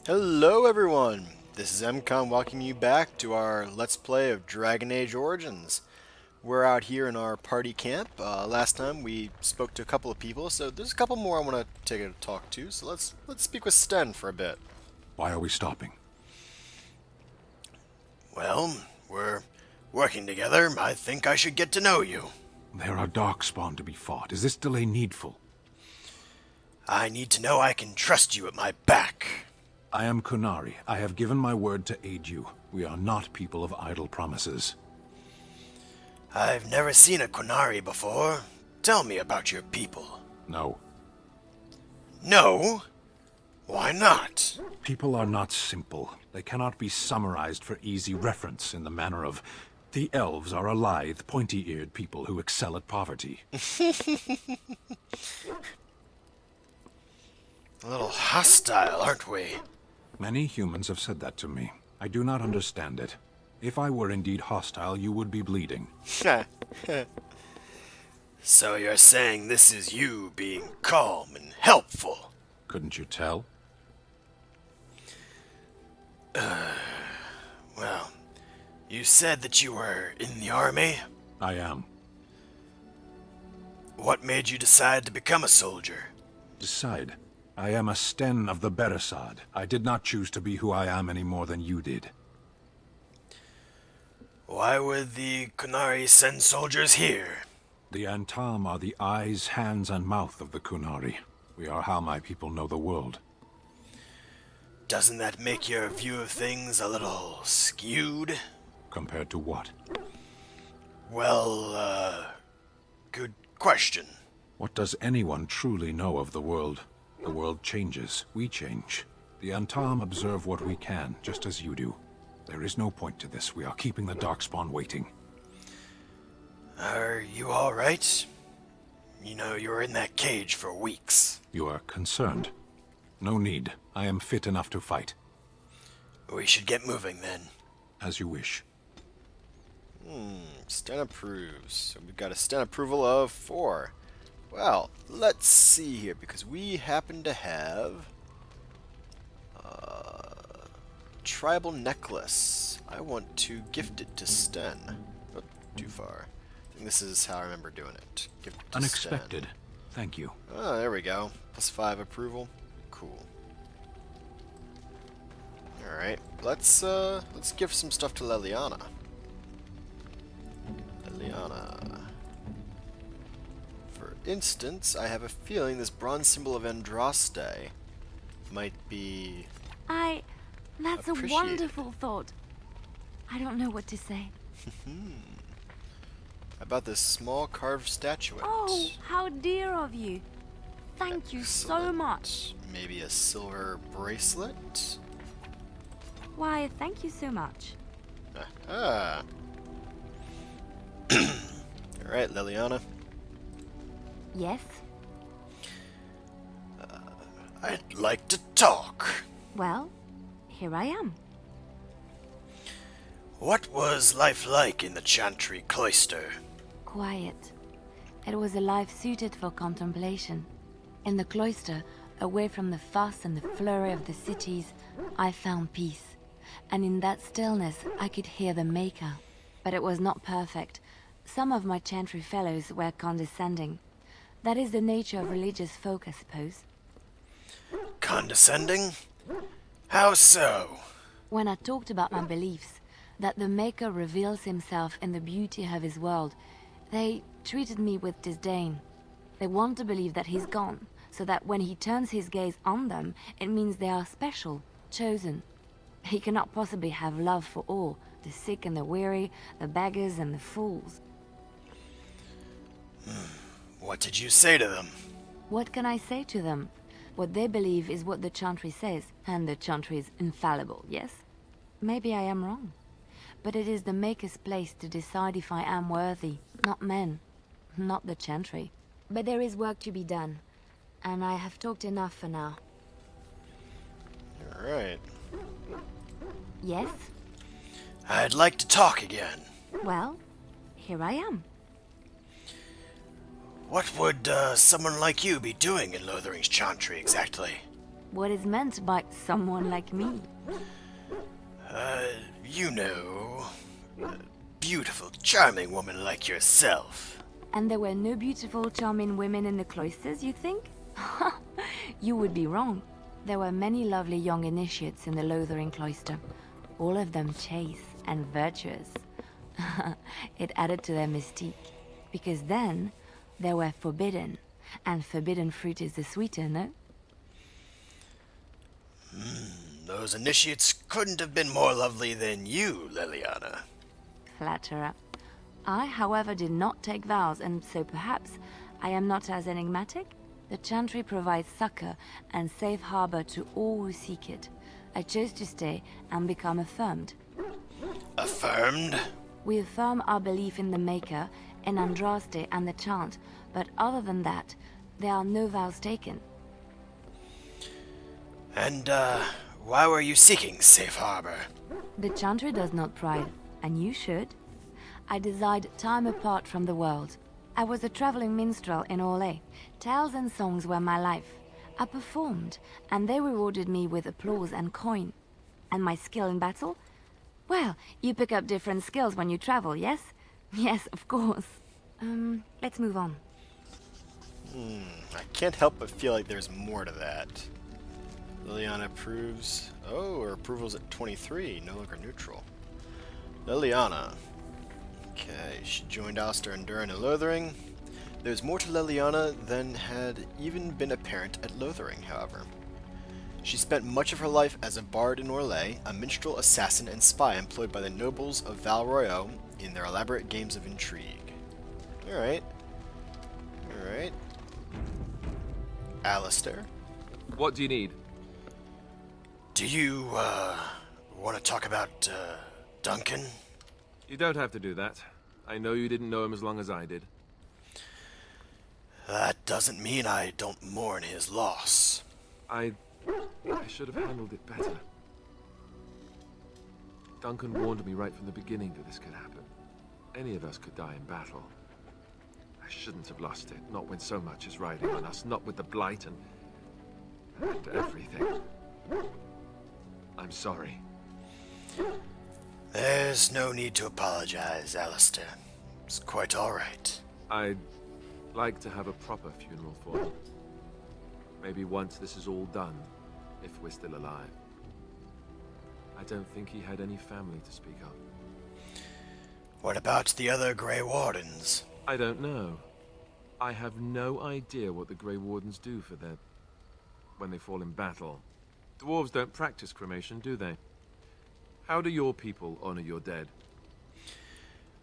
Hello everyone! This is MCOM welcoming you back to our Let's Play of Dragon Age Origins. We're out here in our party camp. Last time we spoke to a couple of people, so there's a couple more I want to take a talk to, so let's speak with Sten for a bit. Why are we stopping? Well, we're working together. I think I should get to know you. There are darkspawn to be fought. Is this delay needful? I need to know I can trust you at my back. I am Kunari. I have given my word to aid you. We are not people of idle promises. I've never seen a Kunari before. Tell me about your people. No. No? Why not? People are not simple. They cannot be summarized for easy reference in the manner of... The elves are a lithe, pointy-eared people who excel at poverty. A little hostile, aren't we? Many humans have said that to me. I do not understand it. If I were indeed hostile, you would be bleeding. So you're saying this is you being calm and helpful? Couldn't you tell? Well, you said that you were in the army? I am. What made you decide to become a soldier? Decide. I am a Sten of the Beresad. I did not choose to be who I am any more than you did. Why would the Kunari send soldiers here? The Antam are the eyes, hands, and mouth of the Kunari. We are how my people know the world. Doesn't that make your view of things a little skewed? Compared to what? Well, good question. What does anyone truly know of the world? The world changes. We change. The Antam observe what we can, just as you do. There is no point to this. We are keeping the Darkspawn waiting. Are you all right? You know, you were in that cage for weeks. You are concerned. No need. I am fit enough to fight. We should get moving then. As you wish. Sten approves. So we've got a Sten approval of 4. Well, let's see here, because we happen to have tribal necklace. I want to gift it to Sten. Not too far. I think this is how I remember doing it. Gift it to Unexpected. Sten. Thank you. Oh, there we go. +5 approval. Cool. Alright, let's give some stuff to Leliana. Leliana. For instance, I have a feeling this bronze symbol of Andraste might be... That's a appreciated. wonderful thought. I don't know what to say. about this small carved statuette. Oh, how dear of you. Thank you so Excellent. much. Maybe a silver bracelet? Why, thank you so much. Aha. Alright, Leliana. Yes? I'd like to talk. Well, here I am. What was life like in the Chantry Cloister? Quiet. It was a life suited for contemplation. In the cloister, away from the fuss and the flurry of the cities, I found peace. And in that stillness, I could hear the Maker. But it was not perfect. Some of my Chantry fellows were condescending. That is the nature of religious folk, I suppose. Condescending? How so? When I talked about my beliefs, that the Maker reveals himself in the beauty of his world, they treated me with disdain. They want to believe that he's gone, so that when he turns his gaze on them, it means they are special, chosen. He cannot possibly have love for all, the sick and the weary, the beggars and the fools. What did you say to them? What can I say to them? What they believe is what the Chantry says, and the Chantry is infallible, yes? Maybe I am wrong. But it is the Maker's place to decide if I am worthy, not men, not the Chantry. But there is work to be done, and I have talked enough for now. Alright. Yes? I'd like to talk again. Well, here I am. What would someone like you be doing in Lothering's Chantry exactly? what is meant by someone like me? You know, a beautiful, charming woman like yourself. And there were no beautiful, charming women in the cloisters, you think? You would be wrong. There were many lovely young initiates in the Lothering cloister, all of them chaste and virtuous. It added to their mystique, because then they were forbidden, and forbidden fruit is the sweeter, no? Those initiates couldn't have been more lovely than you, Liliana. Flatterer. I, however, did not take vows, and so perhaps I am not as enigmatic? The Chantry provides succor and safe harbor to all who seek it. I chose to stay and become affirmed. Affirmed? We affirm our belief in the Maker, in Andraste and the Chant, but other than that, there are no vows taken. And, why were you seeking safe harbor? The Chantry does not pride, and you should. I desired time apart from the world. I was a traveling minstrel in Orlais. Tales and songs were my life. I performed, and they rewarded me with applause and coin. And my skill in battle? Well, you pick up different skills when you travel, yes? Yes, of course. Let's move on. I can't help but feel like there's more to that. Liliana approves. Oh, her approval's at 23, no longer neutral. Liliana. Okay, she joined Alistair and Durin in Lothering. There's more to Liliana than had even been apparent at Lothering, however. She spent much of her life as a bard in Orlais, a minstrel, assassin, and spy employed by the nobles of Val Royeaux in their elaborate games of intrigue. Alright. Alright. Alistair? What do you need? Do you, want to talk about, Duncan? You don't have to do that. I know you didn't know him as long as I did. That doesn't mean I don't mourn his loss. I should have handled it better. Duncan warned me right from the beginning that this could happen. Any of us could die in battle. I shouldn't have lost it, not when so much is riding on us, not with the Blight and everything. I'm sorry. There's no need to apologize, Alistair. It's quite alright. I'd like to have a proper funeral for him. Maybe once this is all done, if we're still alive. I don't think he had any family to speak of. What about the other Grey Wardens? I don't know. I have no idea what the Grey Wardens do for their... when they fall in battle. Dwarves don't practice cremation, do they? How do your people honor your dead?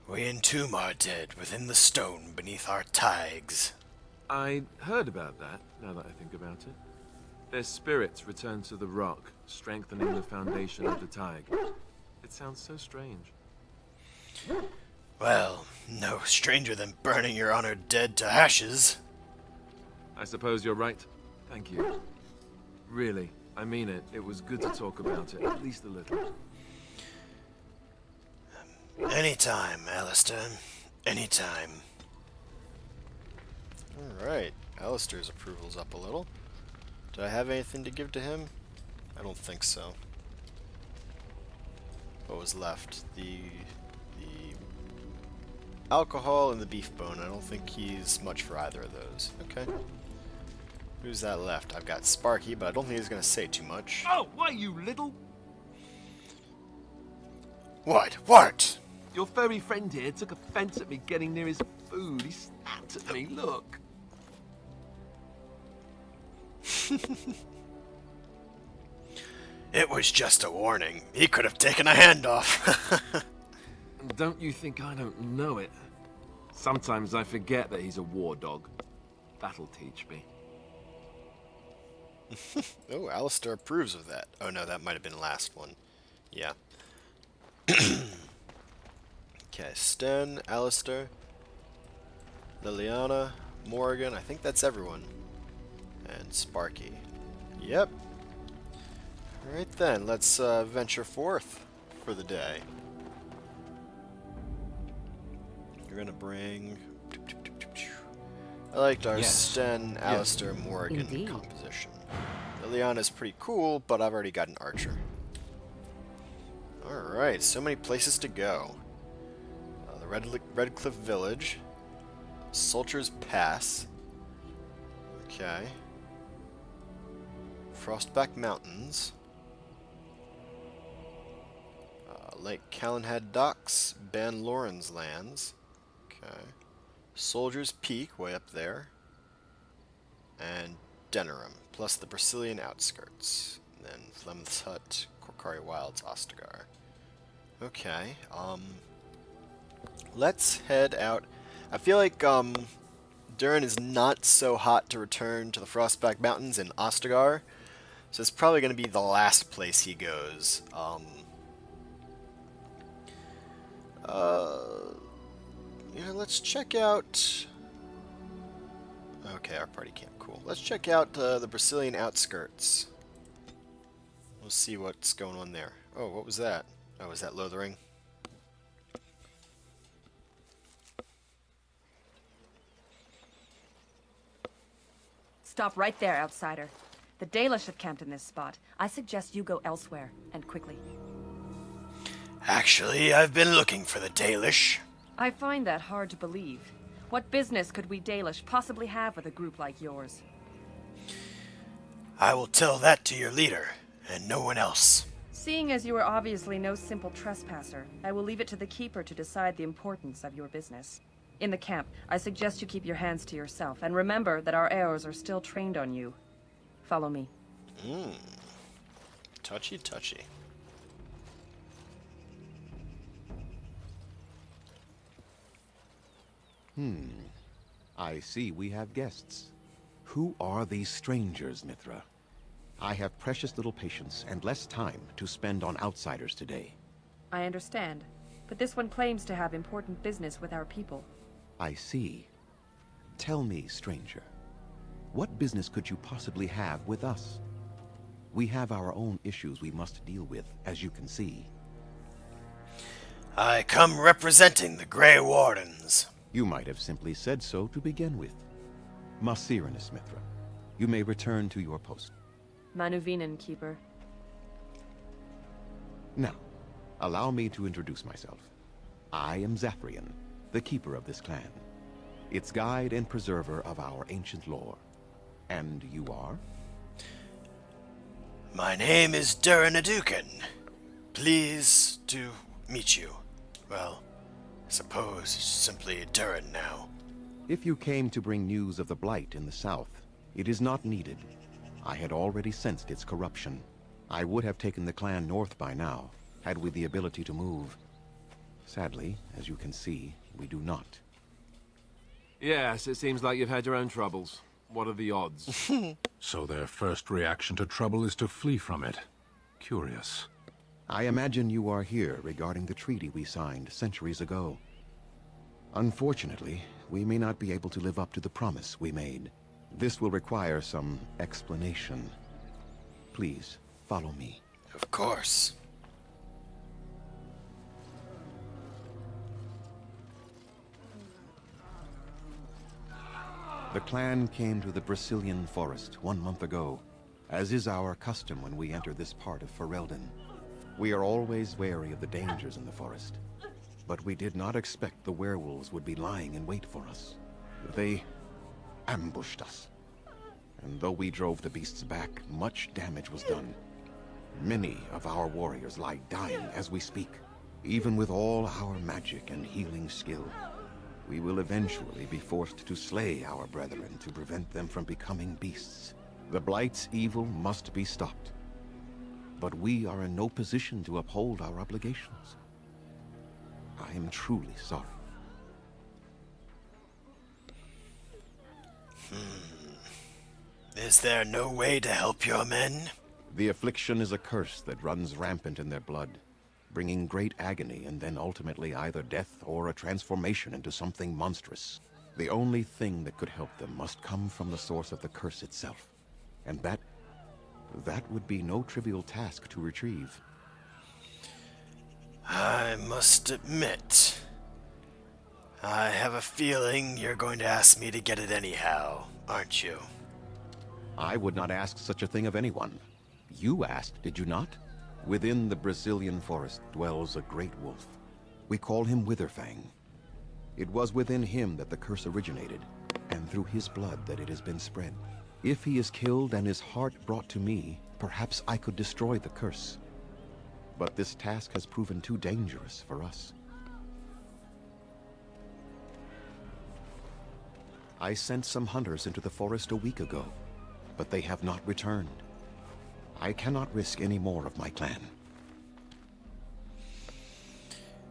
We entomb our dead within the stone beneath our taigs. I heard about that, now that I think about it. Their spirits return to the rock, strengthening the foundation of the taig. It sounds so strange. Well, no stranger than burning your honored dead to ashes. I suppose you're right. Thank you. Really, I mean it. It was good to talk about it, at least a little. Anytime, Alistair. Anytime. Alright, Alistair's approval's up a little. Do I have anything to give to him? I don't think so. What was left? The alcohol and the beef bone. I don't think he's much for either of those. Okay. Who's that left? I've got Sparky, but I don't think he's going to say too much. Oh, why, you little... What? What? Your furry friend here took offense at me getting near his food. He snapped at me, look. It was just a warning. He could have taken a hand off. Don't you think I don't know it? Sometimes I forget that he's a war dog. That'll teach me. Oh, Alistair approves of that. Oh no, that might have been the last one. Yeah. Okay, Sten, Alistair, Liliana, Morgan, I think that's everyone. And Sparky. Yep. Alright then, let's venture forth for the day. You're gonna bring... I liked our Yes. Sten, Alistair, Morgan Indeed. composition. Liliana's pretty cool, but I've already got an archer. Alright, so many places to go. The Red Cliff Village. Soldier's Pass. Okay. Frostback Mountains. Lake Callanhead Docks. Ban Loren's Lands. Okay. Soldier's Peak, way up there. And Denerim, plus the Brecillian outskirts. And then Flemeth's Hut, Korkari Wilds, Ostagar. Okay, let's head out. I feel like, Durin is not so hot to return to the Frostback Mountains in Ostagar, so it's probably going to be the last place he goes. Yeah, let's check out... Okay, our party camp, cool. Let's check out the Brecillian outskirts. We'll see what's going on there. Oh, what was that? Oh, was that Lothering? Stop right there, outsider. The Dalish have camped in this spot. I suggest you go elsewhere, and quickly. Actually, I've been looking for the Dalish. I find that hard to believe. What business could we Dalish possibly have with a group like yours? I will tell that to your leader, and no one else. Seeing as you are obviously no simple trespasser, I will leave it to the Keeper to decide the importance of your business. In the camp, I suggest you keep your hands to yourself, and remember that our arrows are still trained on you. Follow me. Touchy, touchy. I see we have guests. Who are these strangers, Mithra? I have precious little patience and less time to spend on outsiders today. I understand, but this one claims to have important business with our people. I see. Tell me, stranger, what business could you possibly have with us? We have our own issues we must deal with, as you can see. I come representing the Grey Wardens. You might have simply said so to begin with. Masiranus, Mithra. You may return to your post. Manuvinen, Keeper. Now, allow me to introduce myself. I am Zathrian, the keeper of this clan, its guide and preserver of our ancient lore. And you are? My name is Durin Adukin. Pleased to meet you. Well, I suppose it's simply Durin now. If you came to bring news of the Blight in the south, it is not needed. I had already sensed its corruption. I would have taken the clan north by now, had we the ability to move. Sadly, as you can see, we do not. Yes, it seems like you've had your own troubles. What are the odds? So their first reaction to trouble is to flee from it. Curious. I imagine you are here regarding the treaty we signed centuries ago. Unfortunately, we may not be able to live up to the promise we made. This will require some explanation. Please, follow me. Of course. The clan came to the Brecillian Forest 1 month ago, as is our custom when we enter this part of Ferelden. We are always wary of the dangers in the forest, but we did not expect the werewolves would be lying in wait for us. They ambushed us, and though we drove the beasts back, much damage was done. Many of our warriors lie dying as we speak. Even with all our magic and healing skill, we will eventually be forced to slay our brethren to prevent them from becoming beasts. The Blight's evil must be stopped. But we are in no position to uphold our obligations. I am truly sorry. Is there no way to help your men? The affliction is a curse that runs rampant in their blood, bringing great agony and then ultimately either death or a transformation into something monstrous. The only thing that could help them must come from the source of the curse itself. And that would be no trivial task to retrieve. I must admit, I have a feeling you're going to ask me to get it anyhow, aren't you? I would not ask such a thing of anyone. You asked, did you not? Within the Brecillian Forest dwells a great wolf. We call him Witherfang. It was within him that the curse originated, and through his blood that it has been spread. If he is killed and his heart brought to me, perhaps I could destroy the curse. But this task has proven too dangerous for us. I sent some hunters into the forest a week ago, but they have not returned. I cannot risk any more of my clan.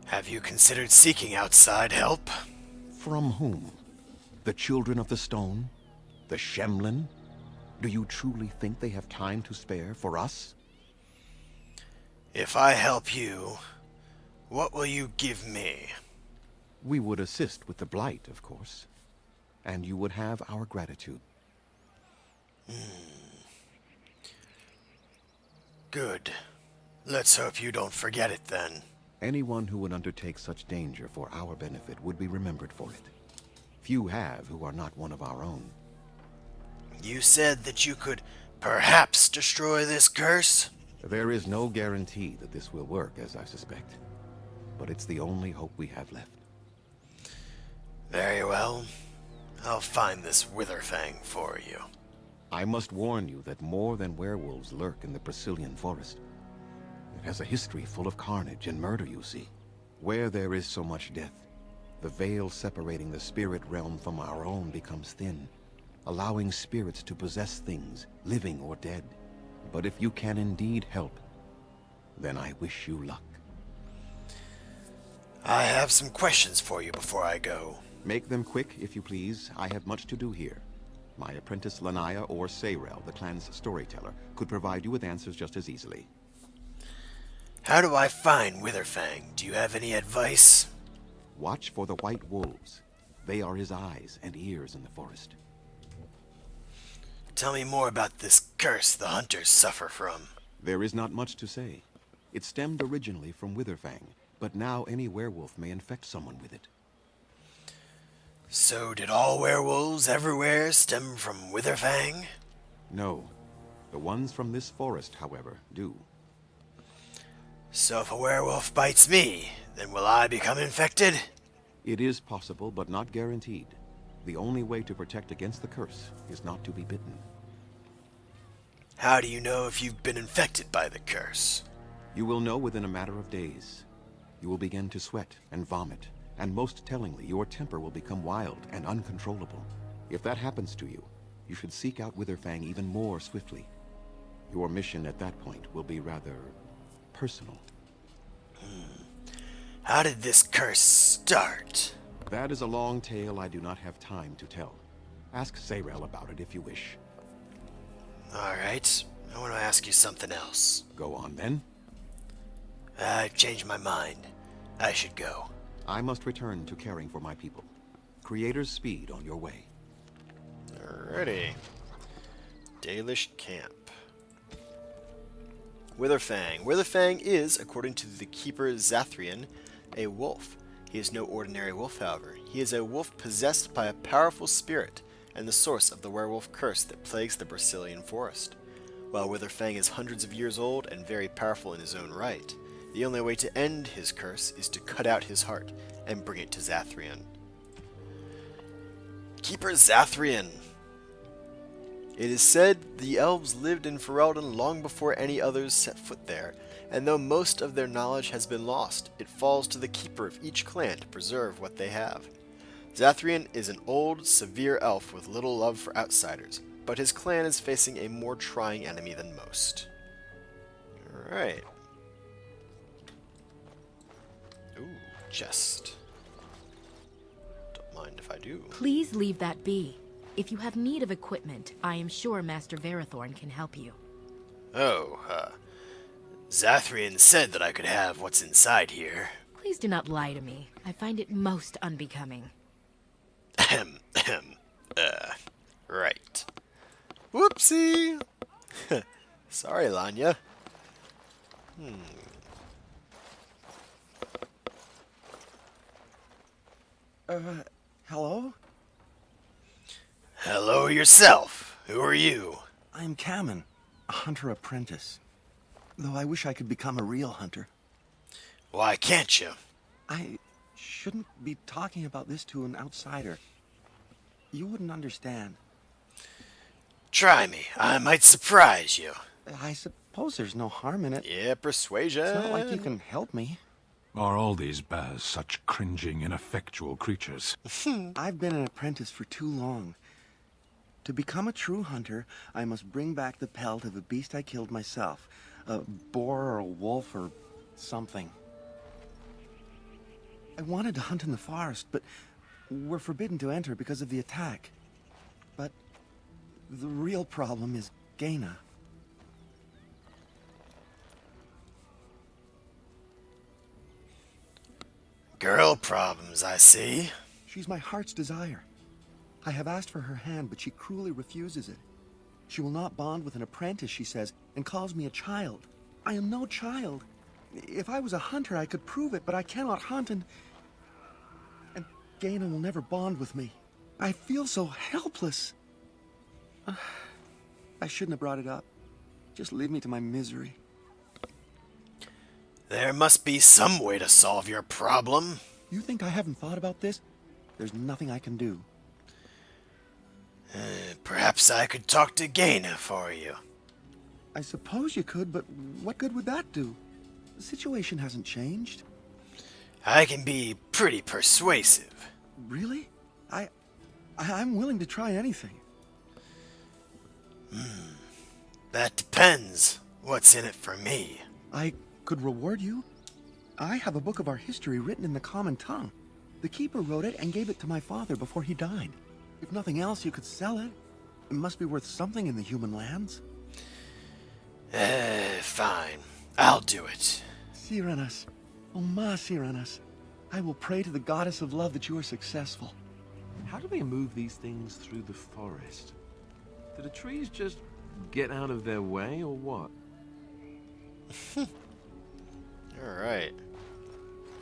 Have you considered seeking outside help? From whom? The Children of the Stone? The Shemlin? Do you truly think they have time to spare for us? If I help you, what will you give me? We would assist with the Blight, of course. And you would have our gratitude. Good. Let's hope you don't forget it then. Anyone who would undertake such danger for our benefit would be remembered for it. Few have who are not one of our own. You said that you could perhaps destroy this curse? There is no guarantee that this will work, as I suspect. But it's the only hope we have left. Very well. I'll find this Witherfang for you. I must warn you that more than werewolves lurk in the Brecillian Forest. It has a history full of carnage and murder, you see. Where there is so much death, the veil separating the spirit realm from our own becomes thin, allowing spirits to possess things, living or dead. But if you can indeed help, then I wish you luck. I have some questions for you before I go. Make them quick, if you please. I have much to do here. My apprentice Lanaya or Sayrel, the clan's storyteller, could provide you with answers just as easily. How do I find Witherfang? Do you have any advice? Watch for the white wolves. They are his eyes and ears in the forest. Tell me more about this curse the hunters suffer from. There is not much to say. It stemmed originally from Witherfang, but now any werewolf may infect someone with it. So did all werewolves everywhere stem from Witherfang? No. The ones from this forest, however, do. So if a werewolf bites me, then will I become infected? It is possible, but not guaranteed. The only way to protect against the curse is not to be bitten. How do you know if you've been infected by the curse? You will know within a matter of days. You will begin to sweat and vomit, and most tellingly, your temper will become wild and uncontrollable. If that happens to you, you should seek out Witherfang even more swiftly. Your mission at that point will be rather personal. How did this curse start? That is a long tale I do not have time to tell. Ask Sayrel about it if you wish. Alright, I want to ask you something else. Go on then. I've changed my mind. I should go. I must return to caring for my people. Creator's speed on your way. Alrighty. Dalish camp. Witherfang. Witherfang is, according to the keeper Zathrian, a wolf. He is no ordinary wolf, however. He is a wolf possessed by a powerful spirit, and the source of the werewolf curse that plagues the Brecillian Forest. While Witherfang is hundreds of years old and very powerful in his own right, the only way to end his curse is to cut out his heart and bring it to Zathrian. Keeper Zathrian. It is said the elves lived in Ferelden long before any others set foot there, and though most of their knowledge has been lost, it falls to the keeper of each clan to preserve what they have. Zathrian is an old, severe elf with little love for outsiders, but his clan is facing a more trying enemy than most. Alright. Ooh, chest. Don't mind if I do. Please leave that be. If you have need of equipment, I am sure Master Verathorn can help you. Oh, Zathrian said that I could have what's inside here. Please do not lie to me. I find it most unbecoming. Ahem, ahem. Right. Whoopsie! Sorry, Lanya. Hello? Hello yourself. Who are you? I'm Kamen, a hunter apprentice. Though I wish I could become a real hunter. Why can't you? I shouldn't be talking about this to an outsider. You wouldn't understand. Try me. I might surprise you. I suppose there's no harm in it. Yeah, persuasion. It's not like you can help me. Are all these Baz such cringing, ineffectual creatures? I've been an apprentice for too long. To become a true hunter, I must bring back the pelt of a beast I killed myself. A boar or a wolf or something. I wanted to hunt in the forest, but we're forbidden to enter because of the attack. But the real problem is Gaina. Girl problems, I see. She's my heart's desire. I have asked for her hand, but she cruelly refuses it. She will not bond with an apprentice, she says, and calls me a child. I am no child. If I was a hunter, I could prove it, but I cannot hunt, and Gaina will never bond with me. I feel so helpless. I shouldn't have brought it up. Just leave me to my misery. There must be some way to solve your problem. You think I haven't thought about this? There's nothing I can do. Perhaps I could talk to Gaina for you. I suppose you could, but what good would that do? The situation hasn't changed. I can be pretty persuasive. Really? I'm willing to try anything. That depends. What's in it for me? I could reward you. I have a book of our history written in the common tongue. The keeper wrote it and gave it to my father before he died. If nothing else, you could sell it. It must be worth something in the human lands. Fine. I'll do it. Siranas. Oh, ma Siranas. I will pray to the goddess of love that you are successful. How do they move these things through the forest? Do the trees just get out of their way, or what? Alright.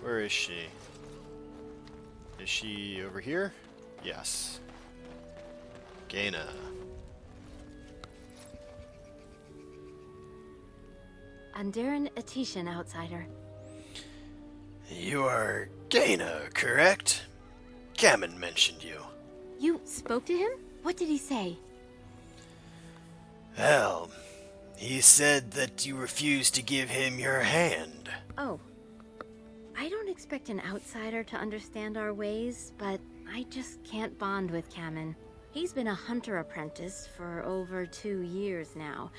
Where is she? Is she over here? Yes. Gaina. Andiran Atishan, outsider. You are Gaina, correct? Kamen mentioned you. You spoke to him? What did he say? Well, he said that you refused to give him your hand. Oh. I don't expect an outsider to understand our ways, but I just can't bond with Kamen. He's been a hunter apprentice for over 2 years now,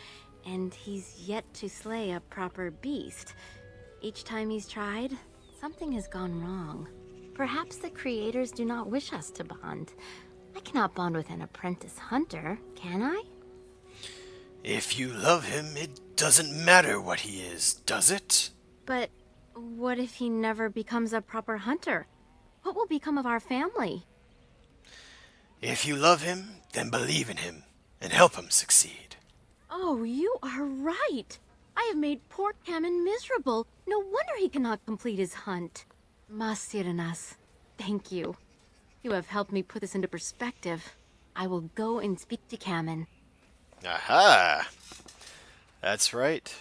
and he's yet to slay a proper beast. Each time he's tried, something has gone wrong. Perhaps the creators do not wish us to bond. I cannot bond with an apprentice hunter, can I? If you love him, it doesn't matter what he is, does it? But what if he never becomes a proper hunter? What will become of our family? If you love him, then believe in him and help him succeed. Oh, you are right. I have made poor Kamen miserable. No wonder he cannot complete his hunt. Masiranas, thank you. You have helped me put this into perspective. I will go and speak to Kamen. Aha! That's right.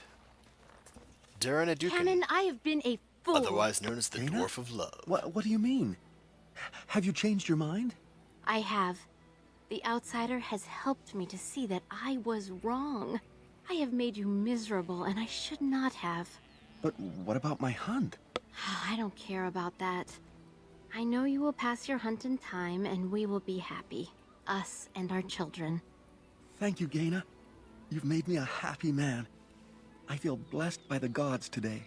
Duranadukan, Kamen, I have been a fool. otherwise known as the Gaina? Dwarf of Love. What do you mean? Have you changed your mind? I have. The outsider has helped me to see that I was wrong. I have made you miserable, and I should not have. But what about my hunt? I don't care about that. I know you will pass your hunt in time, and we will be happy. Us and our children. Thank you, Gaina. You've made me a happy man. I feel blessed by the gods today.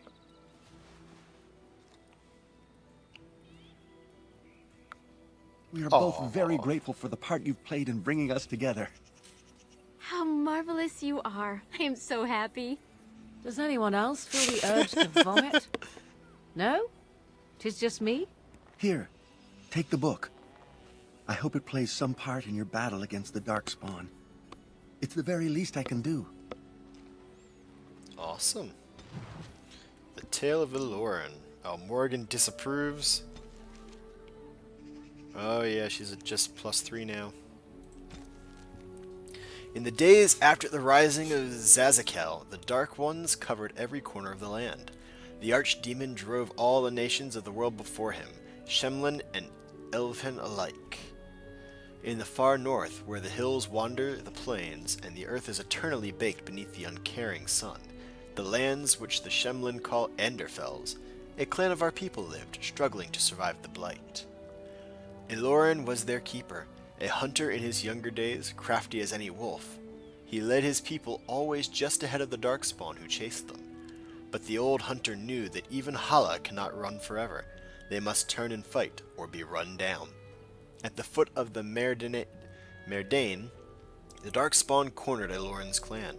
We are both very grateful for the part you've played in bringing us together. How marvelous you are. I am so happy. Does anyone else feel the urge to vomit? No? 'Tis just me? Here, take the book. I hope it plays some part in your battle against the Darkspawn. It's the very least I can do. Awesome. The Tale of Iloran. Oh, Morgan disapproves. Oh yeah, she's at just +3 now. In the days after the rising of Zazakel, the Dark Ones covered every corner of the land. The archdemon drove all the nations of the world before him, Shemlin and Elven alike. In the far north, where the hills wander the plains, and the earth is eternally baked beneath the uncaring sun, the lands which the Shemlin call Enderfells, a clan of our people lived, struggling to survive the Blight. Ilorin was their keeper, a hunter in his younger days, crafty as any wolf. He led his people always just ahead of the Darkspawn who chased them. But the old hunter knew that even Hala cannot run forever. They must turn and fight, or be run down. At the foot of the Merdane, the Darkspawn cornered Ilorin's clan.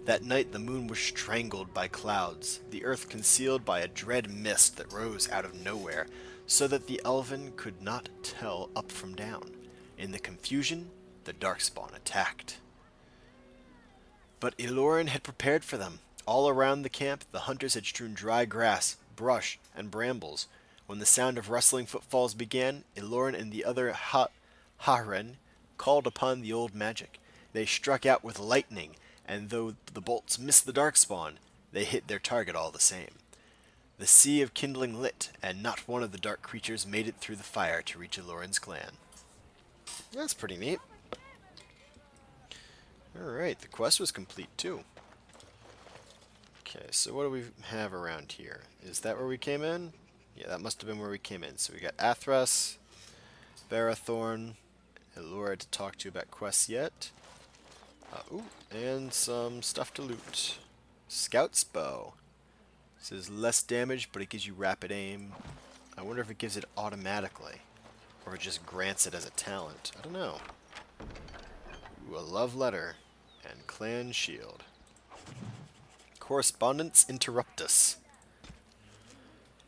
That night the moon was strangled by clouds, the earth concealed by a dread mist that rose out of nowhere, so that the Elven could not tell up from down. In the confusion, the Darkspawn attacked. But Ilorin had prepared for them. All around the camp, the hunters had strewn dry grass, brush, and brambles. When the sound of rustling footfalls began, Ilorin and the other Hahren called upon the old magic. They struck out with lightning, and though the bolts missed the Darkspawn, they hit their target all the same. The sea of kindling lit, and not one of the dark creatures made it through the fire to reach Ilorin's clan. That's pretty neat. Alright, the quest was complete too. Okay, so what do we have around here? Is that where we came in? Yeah, that must have been where we came in. So we got Athras, Barathorn, Elora to talk to about quests yet. Ooh, and some stuff to loot. Scout's Bow. This is less damage, but it gives you rapid aim. I wonder if it gives it automatically, or it just grants it as a talent. I don't know. Ooh, a love letter, and clan shield. Correspondence Interruptus.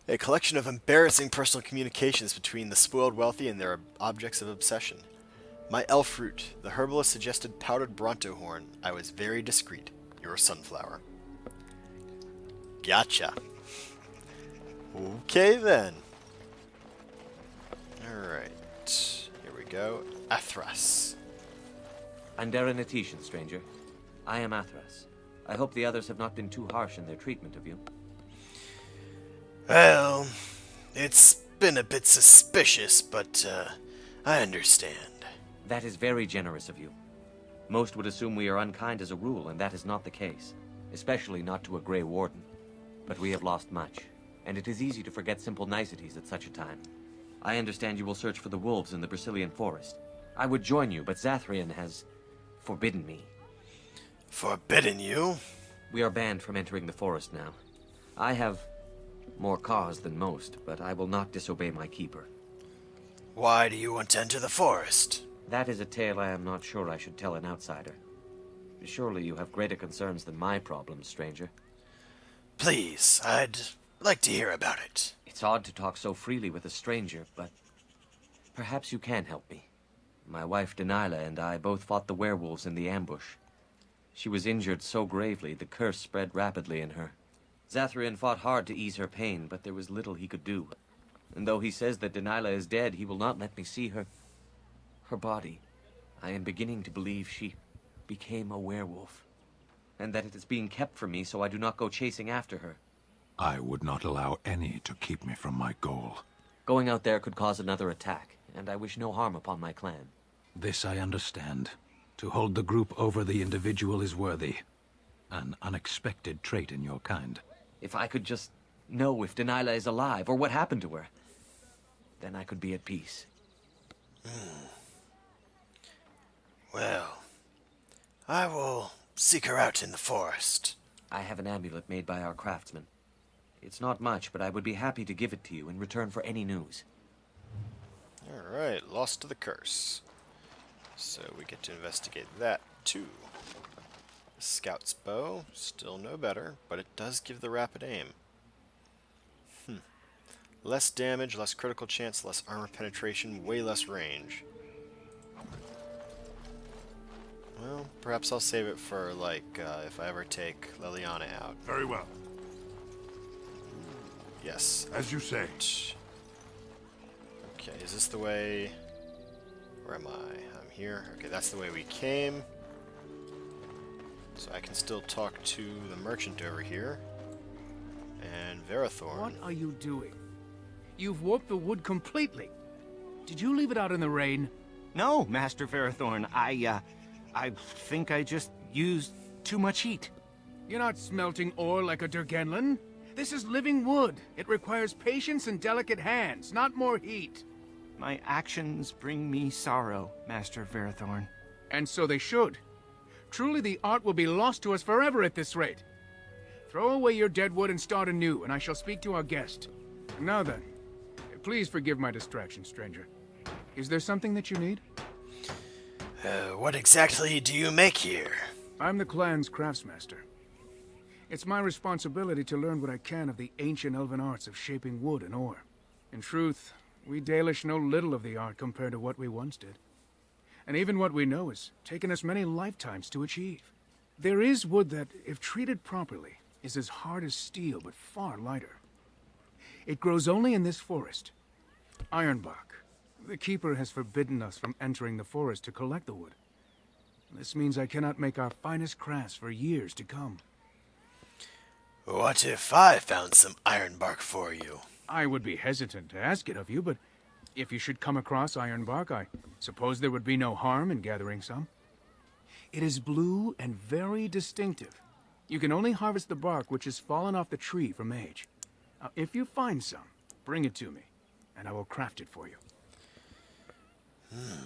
A collection of embarrassing personal communications between the spoiled wealthy and their objects of obsession. My elf root, the herbalist suggested powdered bronto horn. I was very discreet. Your sunflower. Gotcha. Okay then. Alright. Here we go. Athras. Anderanetician, stranger. I am Athras. I hope the others have not been too harsh in their treatment of you. Well, it's been a bit suspicious, but I understand. That is very generous of you. Most would assume we are unkind as a rule, and that is not the case. Especially not to a Grey Warden. But we have lost much, and it is easy to forget simple niceties at such a time. I understand you will search for the wolves in the Brecillian Forest. I would join you, but Zathrian has forbidden me. Forbidden you? We are banned from entering the forest now. I have more cause than most, but I will not disobey my keeper. Why do you want to enter the forest? That is a tale I am not sure I should tell an outsider. Surely you have greater concerns than my problems, stranger. Please, I'd like to hear about it. It's odd to talk so freely with a stranger, but perhaps you can help me. My wife Danilah and I both fought the werewolves in the ambush. She was injured so gravely, the curse spread rapidly in her. Zathrian fought hard to ease her pain, but there was little he could do. And though he says that Danilah is dead, he will not let me see her body. I am beginning to believe she became a werewolf, and that it is being kept from me so I do not go chasing after her. I would not allow any to keep me from my goal. Going out there could cause another attack, and I wish no harm upon my clan. This I understand. To hold the group over the individual is worthy. An unexpected trait in your kind. If I could just know if Danilah is alive, or what happened to her, then I could be at peace. Well, I will seek her out in the forest. I have an amulet made by our craftsman. It's not much, but I would be happy to give it to you in return for any news. Alright, lost to the curse. So we get to investigate that too. Scout's bow, still no better, but it does give the rapid aim. Less damage, less critical chance, less armor penetration, way less range. Well, perhaps I'll save it for, like, if I ever take Liliana out. Very well. Yes. As you say. Okay, is this the way... Where am I? I'm here. Okay, that's the way we came. So I can still talk to the merchant over here. And Verathorn. What are you doing? You've warped the wood completely. Did you leave it out in the rain? No, Master Verathorn. I think I just used too much heat. You're not smelting ore like a Durgenlin. This is living wood. It requires patience and delicate hands, not more heat. My actions bring me sorrow, Master Verathorn. And so they should. Truly the art will be lost to us forever at this rate. Throw away your dead wood and start anew, and I shall speak to our guest. Now then, please forgive my distraction, stranger. Is there something that you need? What exactly do you make here? I'm the clan's craftsmaster. It's my responsibility to learn what I can of the ancient elven arts of shaping wood and ore. In truth, we Dalish know little of the art compared to what we once did. And even what we know has taken us many lifetimes to achieve. There is wood that, if treated properly, is as hard as steel but far lighter. It grows only in this forest. Ironbark. The Keeper has forbidden us from entering the forest to collect the wood. This means I cannot make our finest crafts for years to come. What if I found some ironbark for you? I would be hesitant to ask it of you, but if you should come across ironbark, I suppose there would be no harm in gathering some. It is blue and very distinctive. You can only harvest the bark which has fallen off the tree from age. Now, if you find some, bring it to me, and I will craft it for you.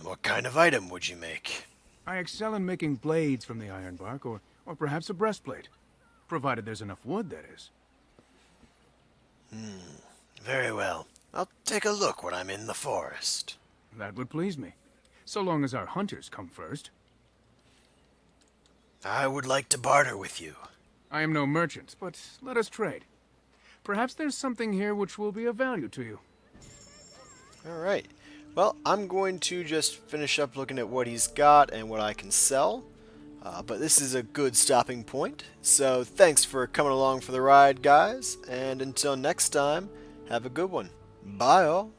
What kind of item would you make? I excel in making blades from the ironbark, or perhaps a breastplate. Provided there's enough wood, that is. Very well. I'll take a look when I'm in the forest. That would please me. So long as our hunters come first. I would like to barter with you. I am no merchant, but let us trade. Perhaps there's something here which will be of value to you. Alright. Well, I'm going to just finish up looking at what he's got and what I can sell. But this is a good stopping point. So thanks for coming along for the ride, guys. And until next time, have a good one. Bye, all.